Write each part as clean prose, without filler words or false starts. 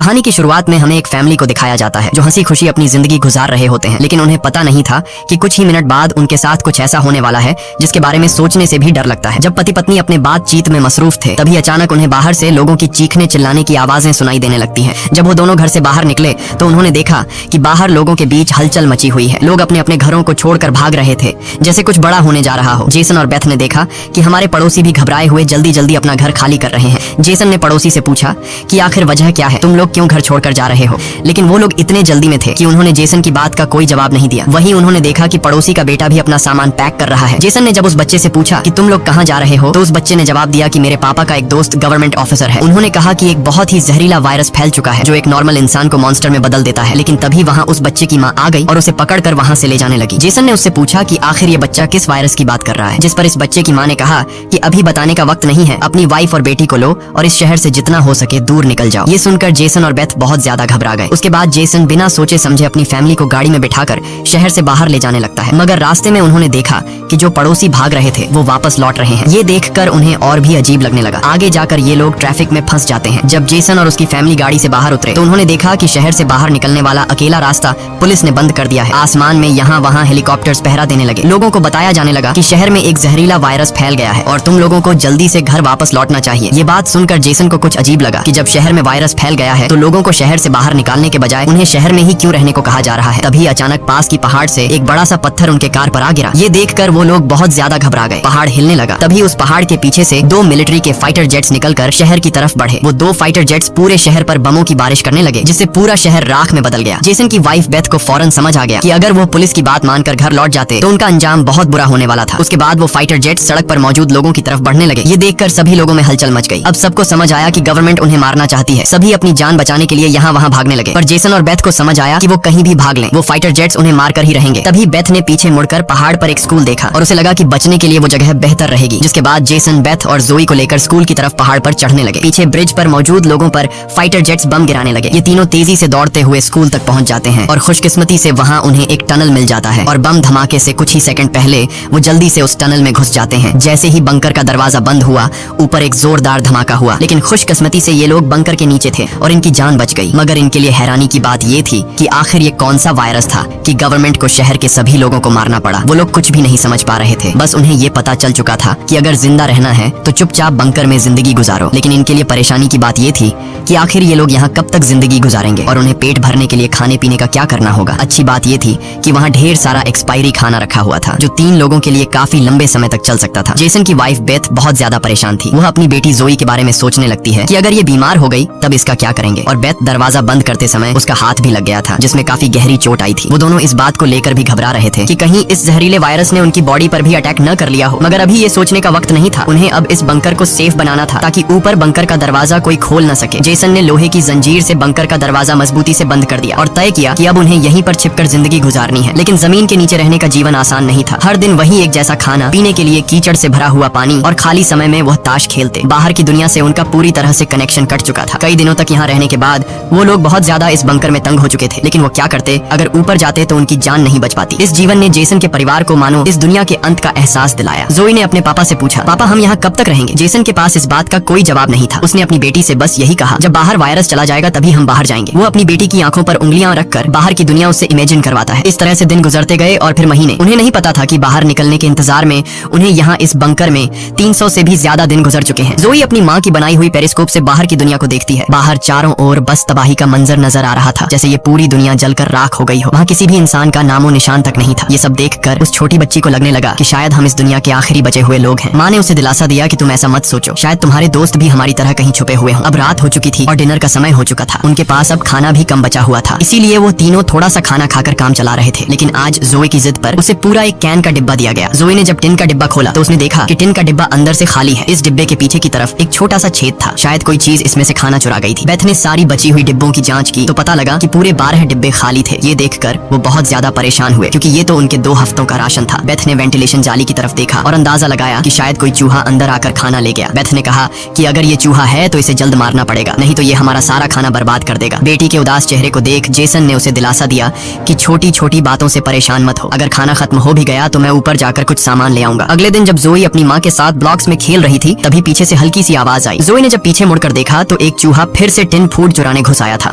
कहानी की शुरुआत में हमें एक फैमिली को दिखाया जाता है जो हंसी खुशी अपनी जिंदगी गुजार रहे होते हैं, लेकिन उन्हें पता नहीं था कि कुछ ही मिनट बाद उनके साथ कुछ ऐसा होने वाला है जिसके बारे में सोचने से भी डर लगता है। जब पति पत्नी अपने बातचीत में मसरूफ थे तभी अचानक उन्हें बाहर से लोगों की चीखने चिल्लाने की आवाजें सुनाई देने लगती हैं। जब वो दोनों घर से बाहर निकले तो उन्होंने देखा कि बाहर लोगों के बीच हलचल मची हुई है। लोग अपने अपने घरों को छोड़कर भाग रहे थे जैसे कुछ बड़ा होने जा रहा हो। जेसन और बेथ ने देखा कि हमारे पड़ोसी भी घबराए हुए जल्दी जल्दी अपना घर खाली कर रहे हैं। जेसन ने पड़ोसी से पूछा कि आखिर वजह क्या है, तुम लोग क्यों घर छोड़कर जा रहे हो? लेकिन वो लोग इतने जल्दी में थे कि उन्होंने जेसन की बात का कोई जवाब नहीं दिया। वहीं उन्होंने देखा कि पड़ोसी का बेटा भी अपना सामान पैक कर रहा है। जेसन ने जब उस बच्चे से पूछा कि तुम लोग कहाँ जा रहे हो तो उस बच्चे ने जवाब दिया कि मेरे पापा का एक दोस्त गवर्नमेंट ऑफिसर है। उन्होंने कहा कि एक बहुत ही जहरीला वायरस फैल चुका है जो एक नॉर्मल इंसान को मॉन्स्टर में बदल देता है। लेकिन तभी वहाँ उस बच्चे की माँ आ गई और उसे पकड़कर वहाँ से ले जाने लगी। जेसन ने उससे पूछा कि आखिर ये बच्चा किस वायरस की बात कर रहा है, जिस पर इस बच्चे की माँ ने कहा कि अभी बताने का वक्त नहीं है, अपनी वाइफ और बेटी को लो और इस शहर से जितना हो सके दूर निकल जाओ। ये सुनकर जेसन और बेथ बहुत ज्यादा घबरा गए। उसके बाद जेसन बिना सोचे समझे अपनी फैमिली को गाड़ी में बिठाकर शहर से बाहर ले जाने लगता है। मगर रास्ते में उन्होंने देखा कि जो पड़ोसी भाग रहे थे वो वापस लौट रहे हैं। ये देखकर उन्हें और भी अजीब लगने लगा। आगे जाकर ये लोग ट्रैफिक में फंस जाते हैं। जब जेसन और उसकी फैमिली गाड़ी से बाहर उतरे तो उन्होंने देखा कि शहर से बाहर निकलने वाला अकेला रास्ता पुलिस ने बंद कर दिया है। आसमान में यहाँ वहाँ हेलीकॉप्टर्स पहरा देने लगे। लोगों को बताया जाने लगा कि शहर में एक जहरीला वायरस फैल गया है और तुम लोगों को जल्दी से घर वापस लौटना चाहिए। ये बात सुनकर जेसन को कुछ अजीब लगा कि जब शहर में वायरस फैल गया है तो लोगों को शहर से बाहर निकालने के बजाय उन्हें शहर में ही क्यों रहने को कहा जा रहा है। तभी अचानक पास की पहाड़ से एक बड़ा सा पत्थर उनके कार पर आ गिरा। ये देखकर वो लोग बहुत ज्यादा घबरा गए। पहाड़ हिलने लगा। तभी उस पहाड़ के पीछे से दो मिलिट्री के फाइटर जेट्स निकलकर शहर की तरफ बढ़े। वो दो फाइटर जेट्स पूरे शहर पर बमों की बारिश करने लगे जिससे पूरा शहर राख में बदल गया। जेसन की वाइफ बेथ को फौरन समझ आ गया कि अगर वो पुलिस की बात मानकर घर लौट जाते तो उनका अंजाम बहुत बुरा होने वाला था। उसके बाद वो फाइटर जेट्स सड़क पर मौजूद लोगों की तरफ बढ़ने लगे। ये देखकर सभी लोगों में हलचल मच गई। अब सबको समझ आया कि गवर्नमेंट उन्हें मारना चाहती है। सभी अपनी जान बचाने के लिए यहाँ वहाँ भागने लगे। पर जेसन और बेथ को समझ आया कि वो कहीं भी भाग लें वो फाइटर जेट्स उन्हें मारकर ही रहेंगे। तभी बेथ ने पीछे मुड़कर पहाड़ पर एक स्कूल देखा और उसे लगा कि बचने के लिए वो जगह बेहतर रहेगी। जिसके बाद जेसन बेथ और जोई को लेकर स्कूल की तरफ पहाड़ पर चढ़ने लगे। पीछे ब्रिज पर मौजूद लोगों पर फाइटर जेट्स बम गिराने लगे। ये तीनों तेजी से दौड़ते हुए स्कूल तक पहुंच जाते हैं और खुशकिस्मती से वहां उन्हें एक टनल मिल जाता है और बम धमाके से कुछ ही सेकंड पहले वो जल्दी से उस टनल में घुस जाते हैं। जैसे ही बंकर का दरवाजा बंद हुआ ऊपर एक जोरदार धमाका हुआ, लेकिन खुशकिस्मती से ये लोग बंकर के नीचे थे और इनकी जान बच गई। मगर इनके लिए हैरानी की बात ये थी कि आखिर ये कौन सा वायरस था कि गवर्नमेंट को शहर के सभी लोगों को मारना पड़ा। वो लोग कुछ भी नहीं समझ पा रहे थे। बस उन्हें ये पता चल चुका था कि अगर जिंदा रहना है तो चुपचाप बंकर में जिंदगी गुजारो। लेकिन इनके लिए परेशानी की बात ये थी कि आखिर ये लोग यहाँ कब तक जिंदगी गुजारेंगे और उन्हें पेट भरने के लिए खाने पीने का क्या करना होगा। अच्छी बात ये थी कि वहाँ ढेर सारा एक्सपायरी खाना रखा हुआ था जो 3 लोगों के लिए काफी लंबे समय तक चल सकता था। जेसन की वाइफ बेथ बहुत ज्यादा परेशान थी। वह अपनी बेटी जोई के बारे में सोचने लगती है कि अगर ये बीमार हो गई तब इसका क्या करेंगे। और बेथ दरवाजा बंद करते समय उसका हाथ भी लग गया था जिसमें काफी गहरी चोट आई थी। वो दोनों इस बात को लेकर भी घबरा रहे थे कि कहीं इस जहरीले वायरस ने उनकी बॉडी पर भी अटैक न कर लिया हो। मगर अभी ये सोचने का वक्त नहीं था। उन्हें अब इस बंकर को सेफ बनाना था ताकि ऊपर बंकर का दरवाजा कोई खोल न सके। जेसन ने लोहे की जंजीर से बंकर का दरवाजा मजबूती से बंद कर दिया और तय किया कि अब उन्हें यहीं पर छिपकर जिंदगी गुजारनी है। लेकिन जमीन के नीचे रहने का जीवन आसान नहीं था। हर दिन वही एक जैसा खाना, पीने के लिए कीचड़ से भरा हुआ पानी और खाली समय में वह ताश खेलते। बाहर की दुनिया से उनका पूरी तरह से कनेक्शन कट चुका था। कई दिनों तक यहाँ रहने के बाद वो लोग बहुत ज्यादा इस बंकर में तंग हो चुके थे। लेकिन वो क्या करते, अगर ऊपर जाते तो उनकी जान नहीं बच पाती। इस जीवन ने जेसन के परिवार को मानो इस दुनिया के अंत का एहसास दिलाया। जोई ने अपने पापा से पूछा, पापा हम यहाँ कब तक रहेंगे? जेसन के पास इस बात का कोई जवाब नहीं था। उसने अपनी बेटी से बस यही कहा, जब बाहर वायरस चला जाएगा तभी हम बाहर जाएंगे। वो अपनी बेटी की आंखों पर उंगलियां रखकर बाहर की दुनिया उससे इमेजिन करवाता है। इस तरह से दिन गुजरते गए और फिर महीने। उन्हें नहीं पता था कि बाहर निकलने के इंतजार में उन्हें यहाँ इस बंकर में 300 से भी ज्यादा दिन गुजर चुके हैं। जोई अपनी माँ की बनाई हुई पेरिस्कोप से बाहर की दुनिया को देखती है। बाहर चारों ओर बस तबाही का मंजर नजर आ रहा था, जैसे ये पूरी दुनिया जलकर राख हो गई हो। वहाँ किसी भी इंसान का नामो निशान तक नहीं था। ये सब देखकर उस छोटी बच्ची को लगने लगा कि शायद हम इस दुनिया के आखिरी बचे हुए लोग हैं। माँ ने उसे दिलासा दिया कि तुम ऐसा मत सोचो, शायद तुम्हारे दोस्त भी हमारी तरह कहीं छुपे हुए हों। अब रात हो चुकी थी और डिनर का समय हो चुका था। उनके पास अब खाना भी कम बचा हुआ था, इसीलिए वो तीनों थोड़ा सा खाना खाकर काम चला रहे थे। लेकिन आज जोई की जिद पर उसे पूरा एक कैन का डिब्बा दिया गया। जोई ने जब टिन का डिब्बा खोला तो उसने देखा कि टिन का डिब्बा अंदर से खाली है। इस डिब्बे के पीछे की तरफ एक छोटा सा छेद था, शायद कोई चीज इसमें से खाना चुरा गई थी। बेथ ने सारी बची हुई डिब्बों की जांच की तो पता लगा कि पूरे 12 डिब्बे खाली थे। ये देखकर वो बहुत ज्यादा परेशान हुए क्योंकि ये तो उनके 2 हफ्तों का राशन था। बेथ ने वेंटिलेशन जाली की तरफ देखा और अंदाजा लगाया कि शायद कोई चूहा अंदर आकर खाना ले गया। बेथ ने कहा कि अगर ये चूहा है तो इसे जल्द मारना पड़ेगा, नहीं तो ये हमारा सारा खाना बर्बाद कर देगा। बेटी के उदास चेहरे को देख जेसन ने उसे दिलासा दिया कि छोटी छोटी बातों से परेशान मत हो, अगर खाना खत्म हो भी गया तो मैं ऊपर जाकर कुछ सामान ले आऊंगा। अगले दिन जब जोई अपनी माँ के साथ ब्लॉक्स में खेल रही थी तभी पीछे से हल्की सी आवाज आई। जोई ने जब पीछे मुड़कर देखा तो एक चूहा फिर से टिन फूड चुराने घुस आया था।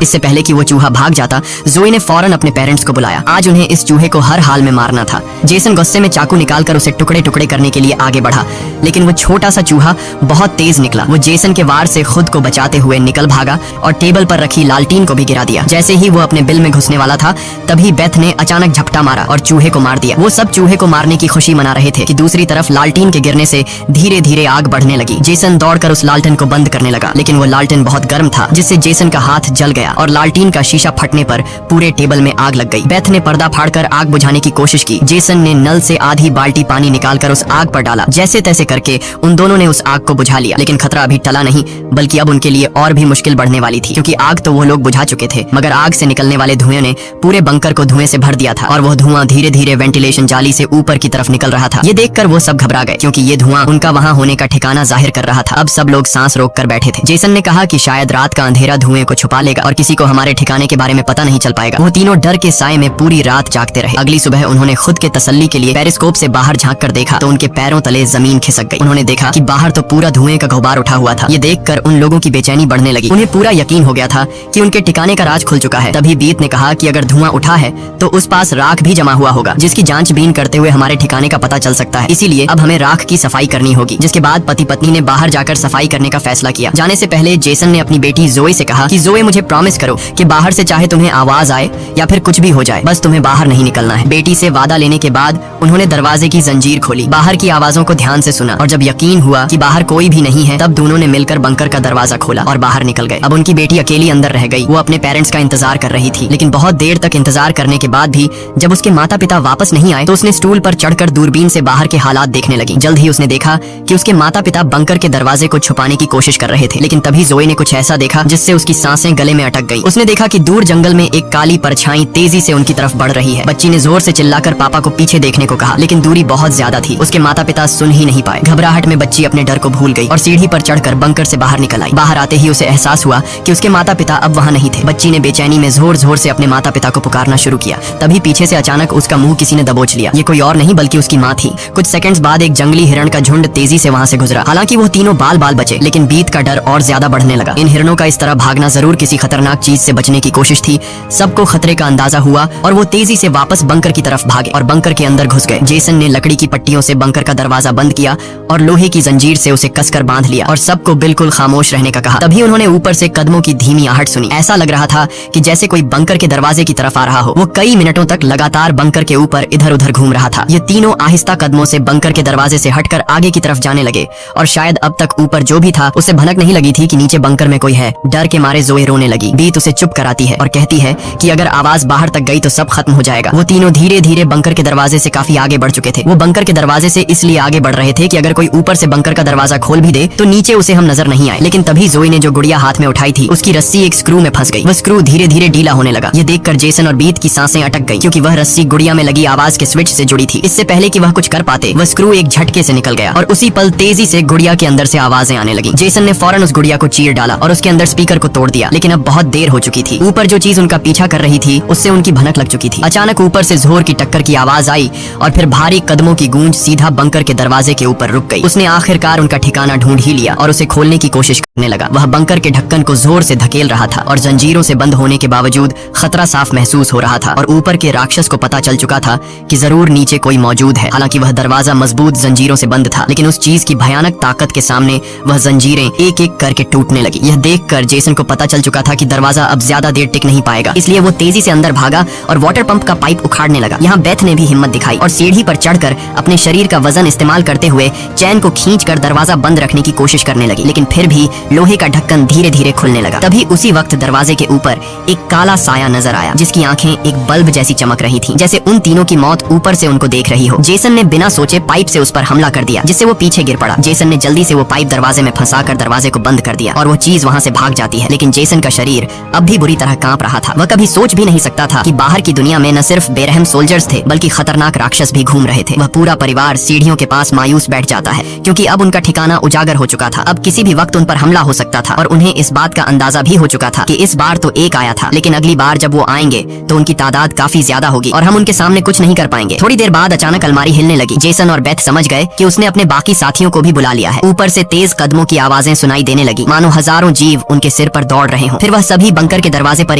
इससे पहले कि वो चूहा भाग जाता, जोई ने फौरन अपने पेरेंट्स को बुलाया। आज उन्हें इस चूहे को हर हाल में मारना था। जेसन गुस्से में चाकू निकालकर उसे टुकड़े टुकड़े करने के लिए आगे बढ़ा, लेकिन वो छोटा सा चूहा बहुत तेज निकला। वो जेसन के वार से खुद को बचाते हुए निकल भागा और टेबल पर रखी लालटीन को भी गिरा दिया। जैसे ही वो अपने बिल में घुसने वाला था, तभी बेथ ने अचानक झपटा मारा और चूहे को मार दिया। वो सब चूहे को मारने की खुशी मना रहे थे कि दूसरी तरफ लालटीन के गिरने से धीरे धीरे आग बढ़ने लगी। जेसन दौड़कर उस लालटेन को बंद करने लगा, लेकिन वो लालटेन बहुत गर्म था, जिससे जेसन का हाथ जल गया और लालटीन का शीशा फटने पर पूरे टेबल में आग लग गई। बेथ ने पर्दा फाड़कर आग बुझाने की कोशिश की। जेसन ने नल से आधी बाल्टी पानी निकालकर उस आग पर डाला। जैसे तैसे करके उन दोनों ने उस आग को बुझा लिया, लेकिन खतरा अभी टला नहीं, बल्कि अब उनके लिए और भी मुश्किल बढ़ने वाली थी, क्योंकि आग तो वो लोग बुझा चुके थे, मगर आग से निकलने वाले धुएं ने पूरे बंकर को धुएं से भर दिया था और वो धुआं धीरे धीरे वेंटिलेशन जाली से ऊपर की तरफ निकल रहा था। ये देखकर वो सब घबरा गए, क्योंकि ये धुआं उनका वहां होने का ठिकाना जाहिर कर रहा था। अब सब लोग सांस रोक कर बैठे थे। जेसन ने कहा कि शायद रात का अंधेरा धुएं को छुपा लेगा और किसी को हमारे ठिकाने के बारे में पता नहीं चल पाएगा। वो तीनों डर के साए में पूरी रात जागते रहे। अगली सुबह उन्होंने खुद के तसल्ली के लिए पेरिस्कोप से बाहर झांक कर देखा तो उनके पैरों तले जमीन खिसक गई। उन्होंने देखा कि बाहर तो पूरा धुएं का गुबार उठा हुआ था। ये देखकर उन लोगों की बेचैनी बढ़ने लगी। उन्हें पूरा यकीन हो गया था कि उनके ठिकाने का राज खुल चुका है। तभी बीत ने कहा कि अगर धुआं उठा है तो उस पास राख भी जमा हुआ होगा, जिसकी जांचबीन करते हुए हमारे ठिकाने का पता चल सकता है। इसीलिए अब हमें राख की सफाई करनी होगी। जिसके बाद पति पत्नी ने बाहर जाकर सफाई करने का फैसला किया। जाने से पहले जेसन ने अपनी बेटी जोए से कहा कि जोए, मुझे प्रॉमिस करो कि बाहर से चाहे तुम्हें आवाज आए या फिर कुछ भी हो जाए, बस तुम्हें बाहर नहीं निकलना है। बेटी से वादा लेने के बाद उन्होंने दरवाजे की जंजीर खोली, बाहर की आवाजों को ध्यान से सुना और जब यकीन हुआ कि बाहर कोई भी नहीं है, तब दोनों ने मिलकर बंकर का दरवाजा खोला और बाहर निकल गए। अब उनकी बेटी अकेली अंदर रह गई। वो अपने पेरेंट्स का इंतजार कर रही थी, लेकिन बहुत देर तक इंतजार करने के बाद भी जब उसके माता पिता वापस नहीं आए तो उसने स्टूल पर चढ़कर दूरबीन से बाहर के हालात देखने लगी। जल्द ही उसने देखा कि उसके माता पिता बंकर के दरवाजे को छुपाने की कोशिश कर रहे थे, लेकिन तभी जोए ने कुछ ऐसा देखा जिससे उसकी सांसें गले में अटक गई। उसने देखा कि दूर जंगल में एक काली परछाई तेजी से उनकी तरफ बढ़ रही है। बच्ची ने जोर से चिल्लाकर पापा को पीछे देखने को कहा, लेकिन दूरी बहुत ज्यादा थी। उसके माता पिता सुन ही नहीं पाए। घबराहट में बच्ची अपने डर को भूल गई और सीढ़ी पर चढ़कर बंकर से बाहर निकल आई। बाहर आते ही उसे एहसास हुआ कि उसके माता पिता अब वहाँ नहीं थे। बच्ची ने बेचैनी में जोर जोर से अपने माता पिता को पुकारना शुरू किया। तभी पीछे से अचानक उसका मुंह किसी ने दबोच लिया। ये कोई और नहीं बल्कि उसकी माँ थी। कुछ सेकंड्स बाद एक जंगली हिरण का झुंड तेजी से वहाँ से गुजरा। हालांकि वो तीनों बाल बाल बचे, लेकिन बीत का डर और ज्यादा बढ़ने लगा। इन हिरणों का इस तरह भागना जरूर किसी खतरनाक चीज से बचने की कोशिश थी। सबको खतरे का अंदाजा हुआ और वो तेजी से वापस बंकर की तरफ भागे और बंकर के अंदर घुस गए। जेसन ने लकड़ी की पट्टियों से बंकर का दरवाजा बंद किया और लोहे की जंजीर से उसे कसकर बांध लिया और सबको बिल्कुल खामोश रहने का कहा। तभी उन्होंने ऊपर से कदमों की धीमी आहट सुनी। ऐसा लग रहा था कि जैसे कोई बंकर के दरवाजे की तरफ आ रहा हो। वो कई मिनटों तक लगातार बंकर के ऊपर इधर उधर घूम रहा था। ये तीनों आहिस्ता कदमों से बंकर के दरवाजे से हटकर आगे की तरफ जाने लगे और शायद अब तक ऊपर जो भी था उसे भनक नहीं लगी थी कि नीचे बंकर में कोई है। डर के मारे जोए रोने लगी। बीत उसे चुप कराती है और कहती है कि अगर आवाज बाहर तक गई तो सब खत्म हो जाएगा। वो तीनों धीरे धीरे बंकर के दरवाजे से काफी आगे बढ़ चुके थे। वो बंकर के दरवाजे से इसलिए आगे बढ़ रहे थे कि अगर कोई ऊपर से बंकर का दरवाजा खोल भी दे तो नीचे उसे हम नजर नहीं आए। लेकिन तभी जोई ने जो गुड़िया हाथ में उठाई थी उसकी रस्सी एक स्क्रू में फंस गई। वो स्क्रू धीरे धीरे ढीला होने लगा। ये देखकर जेसन और बीत की सांसें अटक गई, क्योंकि वह रस्सी गुड़िया में लगी आवाज के स्विच से जुड़ी थी। इससे पहले कि वह कुछ कर पाते, वह स्क्रू एक झटके से निकल गया और उसी पल तेजी से गुड़िया के अंदर से आवाजें आने लगी। जेसन ने फौरन उस गुड़िया को चीर डाला और उसके अंदर स्पीकर को तोड़ दिया, लेकिन अब बहुत देर हो चुकी थी। ऊपर जो चीज उनका पीछा कर रही थी उससे उनकी भनक लग चुकी थी। अचानक ऊपर से जोर की टक्कर की आवाज आई और फिर भारी कदमों की गूंज सीधा बंकर के दरवाजे के ऊपर रुक गई। उसने आखिरकार उनका ठिकाना ढूंढ ही लिया और उसे खोलने की कोशिश करने लगा। वह बंकर के ढक्कन को जोर से धकेल रहा था और जंजीरों से बंद होने के बावजूद खतरा साफ महसूस हो रहा था और ऊपर के राक्षस को पता चल चुका था कि जरूर नीचे कोई मौजूद है। हालांकि वह दरवाजा मजबूत जंजीरों से बंद था, लेकिन उस चीज की भयानक ताकत के सामने वह जंजीरें एक एक करके टूटने लगी। यह देखकर जेसन को पता चल चुका था कि दरवाजा अब ज्यादा देर टिक नहीं पाएगा, इसलिए वो तेजी से अंदर भागा और वाटर पंप का पाइप उखाड़ने लगा। यहाँ बेथ ने भी हिम्मत दिखाई और सीढ़ी पर चढ़कर अपने शरीर का वजन इस्तेमाल करते हुए चैन को खींचकर दरवाजा बंद रखने की कोशिश करने लगी, लेकिन फिर भी लोहे का ढक्कन धीरे धीरे खुलने लगा। तभी उसी वक्त दरवाजे के ऊपर एक काला साया नजर आया, जिसकी आंखें एक बल्ब जैसी चमक रही थीं, जैसे उन तीनों की मौत ऊपर से उनको देख रही हो। जेसन ने बिना सोचे पाइप से उस पर हमला कर दिया, जिससे वो पीछे गिर पड़ा। जेसन ने जल्दी से वो पाइप दरवाजे में फंसाकर दरवाजे को बंद कर दिया और वो चीज वहाँ से भाग जाती है, लेकिन जेसन का शरीर अब भी बुरी तरह कांप रहा था। वह कभी सोच भी नहीं सकता था कि बाहर की दुनिया में न सिर्फ बेरहम सोल्जर्स थे बल्कि खतरनाक राक्षस भी घूम रहे थे। वह पूरा परिवार सीढ़ियों के पास मायूस बैठ जाता है, क्योंकि अब उनका ठिकाना उजागर हो चुका था। अब किसी भी वक्त उन पर हमला हो सकता था और उन्हें इस बात का अंदाजा भी हो चुका था कि इस बार तो एक आया था, लेकिन अगली बार जब वो आएंगे तो उनकी तादाद काफी ज्यादा होगी और हम उनके सामने कुछ नहीं कर पाएंगे। थोड़ी देर बाद अचानक अलमारी हिलने लगी। जेसन और बेथ समझ गए कि उसने अपने बाकी साथियों को भी बुला लिया है। ऊपर से तेज कदमों की आवाजें सुनाई देने लगी, मानो हजारों जीव उनके सिर पर दौड़ रहे हों। फिर वह सभी बंकर के दरवाजे पर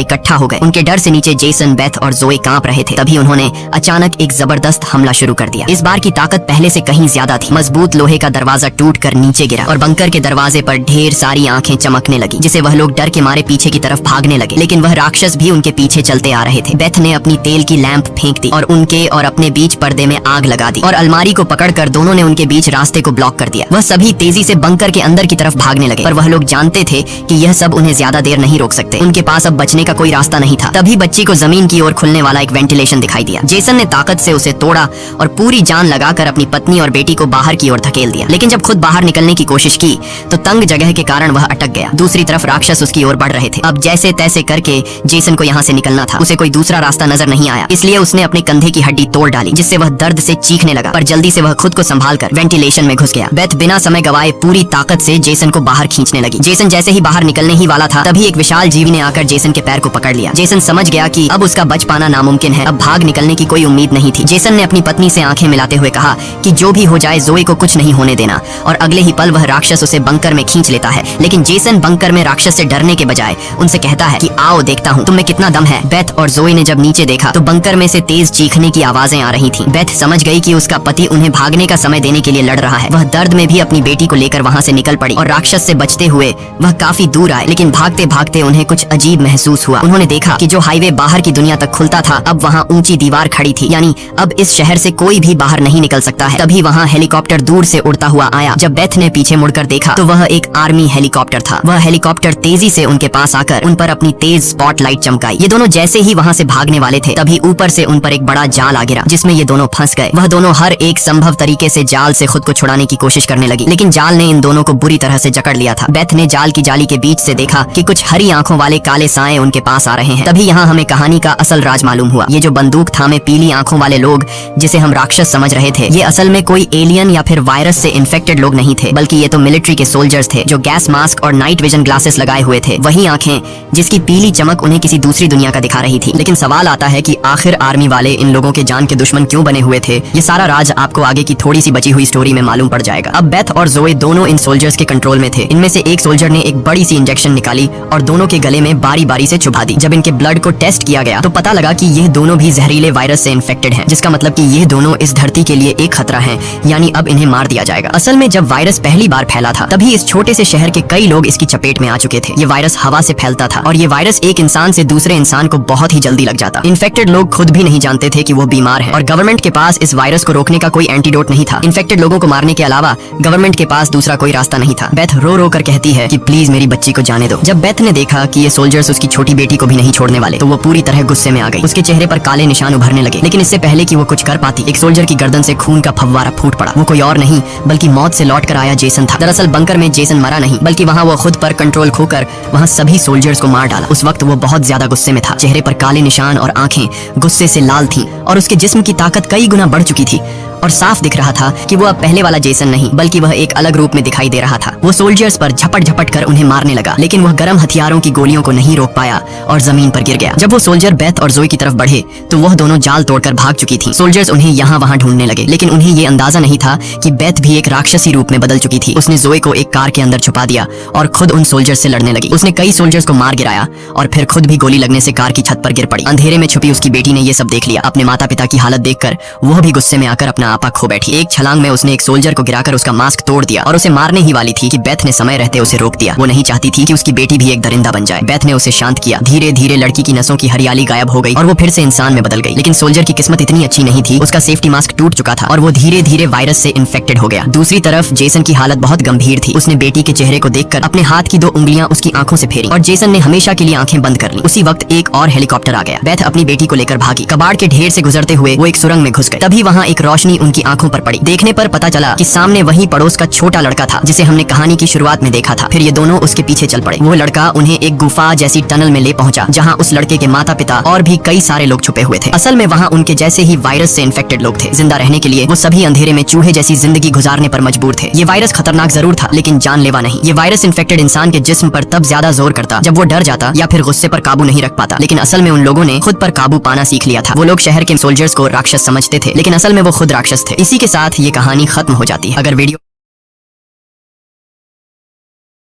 इकट्ठा हो गए। उनके डर से नीचे जेसन, बेथ और जोए कांप रहे थे। तभी उन्होंने अचानक एक जबरदस्त हमला शुरू कर दिया। इस बार की ताकत पहले से कहीं ज्यादा थी। मजबूत लोहे का दरवाजा टूटकर नीचे गिरा और बंकर के दरवाजे पर ढेर सारी आंखें चमकने लगी, जिसे वह लोग डर के मारे पीछे की तरफ भागने लगे। लेकिन वह राक्षस भी उनके पीछे चलते आ रहे थे। बेथ ने अपनी तेल की लैंप फेंक दी और उनके और अपने बीच पर्दे में आग लगा दी और अलमारी को पकड़कर दोनों ने उनके बीच रास्ते को ब्लॉक कर दिया। वह सभी तेजी से बंकर के अंदर की तरफ भागने लगे, पर वह लोग जानते थे कि यह सब उन्हें ज्यादा देर नहीं रोक सकते। उनके पास अब बचने का कोई रास्ता नहीं था। तभी बच्ची को जमीन की ओर खुलने वाला एक वेंटिलेशन दिखाई दिया। जेसन ने ताकत से उसे तोड़ा और पूरी जान लगाकर अपनी पत्नी और बेटी को बाहर की ओर धकेल दिया। लेकिन जब खुद बाहर निकलने की कोशिश की तो तंग जगह के कारण वह अटक गया। दूसरी तरफ राक्षस उसकी ओर बढ़ रहे थे। अब जैसे तैसे करके जेसन को यहाँ से निकलना था। उसे कोई दूसरा रास्ता नजर नहीं आया, इसलिए उसने अपने कंधे की हड्डी तोड़ डाली, जिससे वह दर्द से चीखने लगा। पर जल्दी से वह खुद को संभालकर वेंटिलेशन में घुस गया। बेथ बिना समय गवाए पूरी ताकत से जेसन को बाहर खींचने लगी। जेसन जैसे ही बाहर निकलने ही वाला था, तभी एक विशाल जीवी ने आकर जेसन के पैर को पकड़ लिया। जेसन समझ गया कि अब उसका बच पाना नामुमकिन है। अब भाग निकलने की कोई उम्मीद नहीं थी। जेसन ने अपनी पत्नी से आंखें मिलाते हुए कहा कि जो भी हो जाए जोए को कुछ नहीं होने देना, और अगले ही पल वह राक्षस उसे बंकर में खींच लेता है। लेकिन जेसन बंकर में राक्षस से डरने के बजाय उनसे कहता है कि आओ देखता हूँ तुम में कितना दम है। बेथ और जोए ने जब नीचे देखा तो बंकर में से तेज चीखने की आवाजें आ रही थी। बेथ समझ गई कि उसका पति उन्हें भागने का समय देने के लिए लड़ रहा है। वह दर्द में भी अपनी बेटी को लेकर वहाँ से निकल पड़ी और राक्षस से बचते हुए वह काफी दूर आए। लेकिन भागते भागते उन्हें कुछ अजीब महसूस हुआ। उन्होंने देखा कि जो हाईवे बाहर की दुनिया तक खुलता था, अब वहाँ ऊंची दीवार खड़ी थी, यानी अब इस शहर से कोई भी बाहर नहीं निकल सकता है। तभी वहाँ हेलीकॉप्टर दूर से उड़ता हुआ आया। जब बेथ ने पीछे मुड़कर देखा तो वह एक आर्मी हेलीकॉप्टर था। वह हेलीकॉप्टर तेजी से उनके पास आकर उन पर अपनी तेज स्पॉटलाइट चमकाई। ये दोनों जैसे ही वहाँ से भागने वाले थे, तभी ऊपर से उन पर एक बड़ा जाल आ गिरा, जिसमें ये दोनों फंस गए। वह दोनों हर एक संभव तरीके से जाल से खुद को छुड़ाने की कोशिश करने लगी, लेकिन जाल ने इन दोनों को बुरी तरह से जकड़ लिया था। बेथ ने जाल की जाली के बीच से देखा कि कुछ हरी आंखों वाले काले साए उनके पास आ रहे हैं। तभी यहाँ हमें कहानी का असल राज मालूम हुआ। ये जो बंदूक थामे पीली आंखों वाले लोग, जिसे हम राक्षस समझ रहे थे, ये असल में कोई एलियन या फिर वायरस से इन्फेक्टेड लोग नहीं थे, बल्कि ये तो मिलिट्री के सोल्जर्स थे, जो गैस मास्क और नाइट विजन ग्लासेस लगाए हुए थे। वही आंखें जिसकी पीली चमक उन्हें किसी दूसरी दुनिया का दिखा रही थी। लेकिन सवाल आता है कि आखिर आर्मी वाले इन लोगों के जान के दुश्मन क्यों बने हुए थे? ये सारा राज आपको आगे की थोड़ी सी बची हुई स्टोरी में मालूम पड़ जाएगा। अब बेथ और जोए दोनों इन सोल्जर्स के कंट्रोल में थे। इनमें से एक सोल्जर ने एक बड़ी सी इंजेक्शन निकाली और दोनों के गले में बारी बारी से चुभा दी। जब इनके ब्लड को टेस्ट किया गया तो पता लगा कि ये दोनों भी जहरीले वायरस से इन्फेक्टेड हैं, जिसका मतलब कि ये दोनों इस धरती के लिए एक खतरा हैं, यानी अब इन्हें मार दिया जाएगा। असल में जब वायरस पहली बार फैला था, तभी इस छोटे से शहर के कई लोग इसकी चपेट में आ चुके थे। ये वायरस हवा से फैलता था और ये वायरस एक इंसान से दूसरे इंसान को बहुत ही जल्दी लग जाता। इन्फेक्टेड लोग खुद भी नहीं जानते थे कि वो बीमार हैं और गवर्नमेंट के पास इस वायरस को रोकने का कोई एंटीडोट नहीं था। इन्फेक्टेड लोगों को मारने के अलावा गवर्नमेंट के पास दूसरा कोई रास्ता नहीं था। बेथ रो रो कर कहती है कि प्लीज मेरी बच्ची को जाने दो। जब बेथ ने देखा कि ये सोल्जर्स उसकी छोटी बेटी को भी नहीं छोड़ने वाले, तो वो पूरी तरह गुस्से में आ गई। उसके चेहरे पर काले निशान उभरने लगे, लेकिन इससे पहले कि वो कुछ कर पाती, एक सोल्जर की गर्दन से खून का फव्वारा फूट पड़ा। वो कोई और नहीं बल्कि मौत से लौट कर आया जेसन था। दरअसल बंकर में जेसन मरा नहीं, बल्कि वहाँ वो खुद पर कंट्रोल खोकर वहाँ सभी सोल्जर्स को मार डाला। उस वक्त वो बहुत ज्यादा गुस्से में था। चेहरे पर काले निशान और आंखें गुस्से से लाल थीं और उसके जिस्म की ताकत कई गुना बढ़ चुकी थी और साफ दिख रहा था कि वो अब पहले वाला जेसन नहीं, बल्कि वह एक अलग रूप में दिखाई दे रहा था। वो सोल्जर्स पर झपट झपट कर उन्हें मारने लगा, लेकिन वह गर्म हथियारों की गोलियों को नहीं रोक पाया और जमीन पर गिर गया। जब वो सोल्जर बेथ और जोए की तरफ बढ़े तो वह दोनों जाल तोड़कर भाग चुकी थी। सोल्जर्स उन्हें यहाँ वहाँ ढूंढने लगे, लेकिन उन्हें ये अंदाजा नहीं था कि बेथ भी एक राक्षसी रूप में बदल चुकी थी। उसने जोए को एक कार के अंदर छुपा दिया और खुद उन सोल्जर्स से लड़ने लगी। उसने कई सोल्जर्स को मार गिराया और फिर खुद भी गोली लगने से कार की छत पर गिर पड़ी। अंधेरे में छुपी उसकी बेटी ने ये सब देख लिया। अपने माता पिता की हालत देखकर वह भी गुस्से में आकर अपना आपा खो बैठी। एक छलांग में उसने एक सोल्जर को गिराकर उसका मास्क तोड़ दिया और उसे मारने ही वाली थी कि बेथ ने समय रहते उसे रोक दिया। वो नहीं चाहती थी कि उसकी बेटी भी एक दरिंदा बन जाए। बेथ ने उसे शांत किया। धीरे धीरे लड़की की नसों की हरियाली गायब हो गई और वो फिर से इंसान में बदल गई। लेकिन सोल्जर की किस्मत इतनी अच्छी नहीं थी। उसका सेफ्टी मास्क टूट चुका था और वो धीरे धीरे वायरस से इन्फेक्टेड हो गया। दूसरी तरफ जेसन की हालत बहुत गंभीर थी। उसने बेटी के चेहरे को देखकर अपने हाथ की 2 उंगलियां उसकी आंखों से फेरी और जेसन ने हमेशा के लिए आंखें बंद कर ली। उसी वक्त एक और हेलीकॉप्टर आ गया। बेथ अपनी बेटी को लेकर भागी। कबाड़ के ढेर से गुजरते हुए वो एक सुरंग में घुस गए। तभी वहाँ एक रोशनी उनकी आंखों पर पड़ी। देखने पर पता चला कि सामने वही पड़ोस का छोटा लड़का था जिसे हमने कहानी की शुरुआत में देखा था। फिर ये दोनों उसके पीछे चल पड़े। वो लड़का उन्हें एक गुफा जैसी टनल में ले पहुंचा, जहां उस लड़के के माता पिता और भी कई सारे लोग छुपे हुए थे। असल में वहां उनके जैसे ही वायरस से इन्फेक्टेड लोग थे। जिंदा रहने के लिए वो सभी अंधेरे में चूहे जैसी जिंदगी गुजारने पर मजबूर थे। ये वायरस खतरनाक जरूर था, लेकिन जानलेवा नहीं। ये वायरस इन्फेक्टेड इंसान के जिस्म पर तब ज्यादा जोर करता जब वो डर जाता या फिर गुस्से पर काबू नहीं रख पाता। लेकिन असल में उन लोगों ने खुद पर काबू पाना सीख लिया था। वो लोग शहर के सोल्जर्स को राक्षस समझते थे, लेकिन असल में वो खुद राक्षस थे। इसी के साथ ये कहानी खत्म हो जाती है। अगर वीडियो